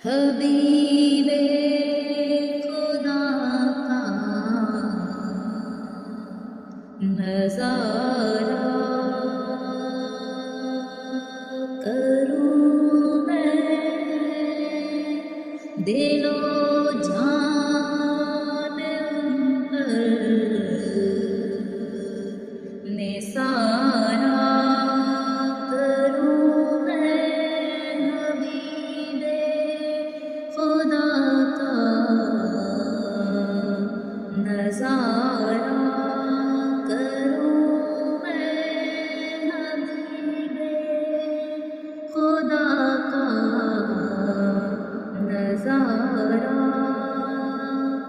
حبیب خدا کا نظارہ کروں میں، دل و جان پر نثارا کروں میں، حبیب خدا کا نظارہ کروں میں، حبیب خدا کا نظارہ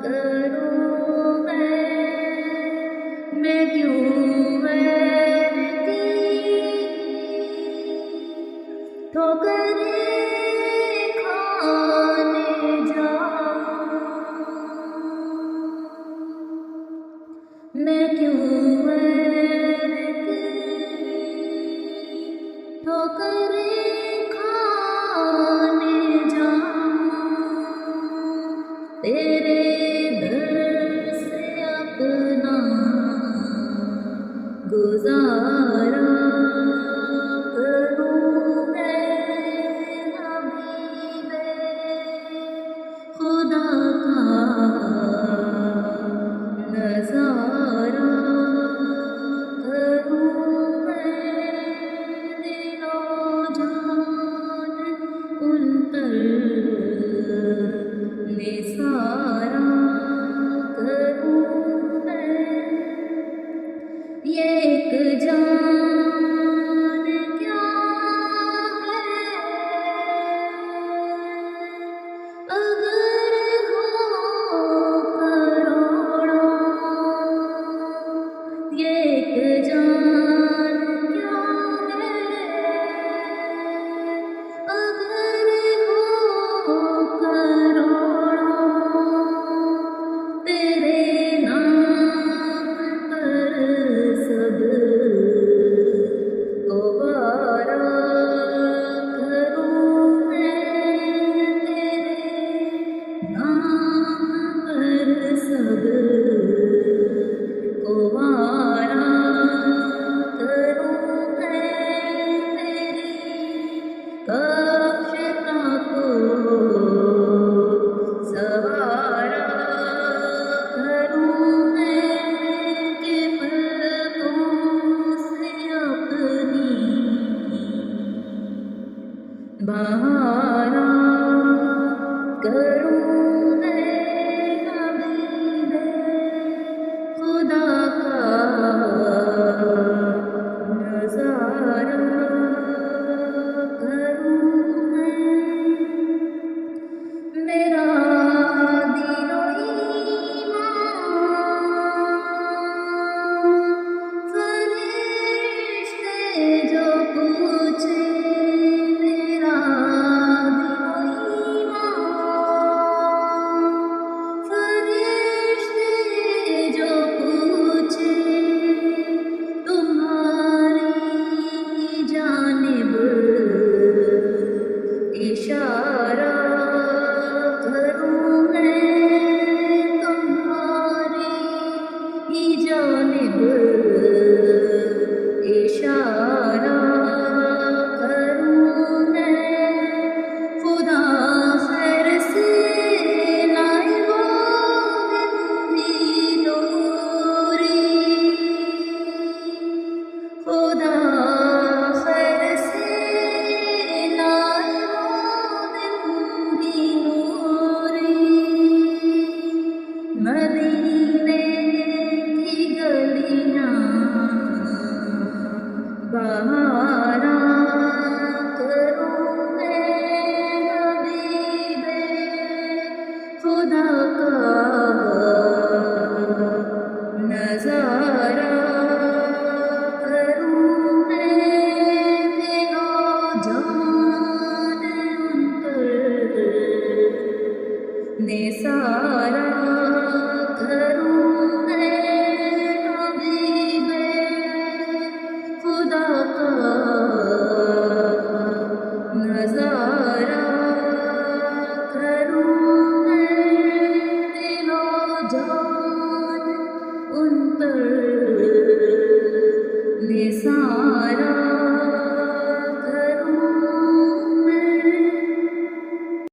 کروں میں کیوں ایسی ٹھوکریں کھانے جاؤں، میں کیوں ایسی ٹھوکریں کھانے جاؤں، تیرے در سے اپنا گزارا کروں میں، حبیب خدا کا نظارہ کروں میں، دل و جان ان پر نثار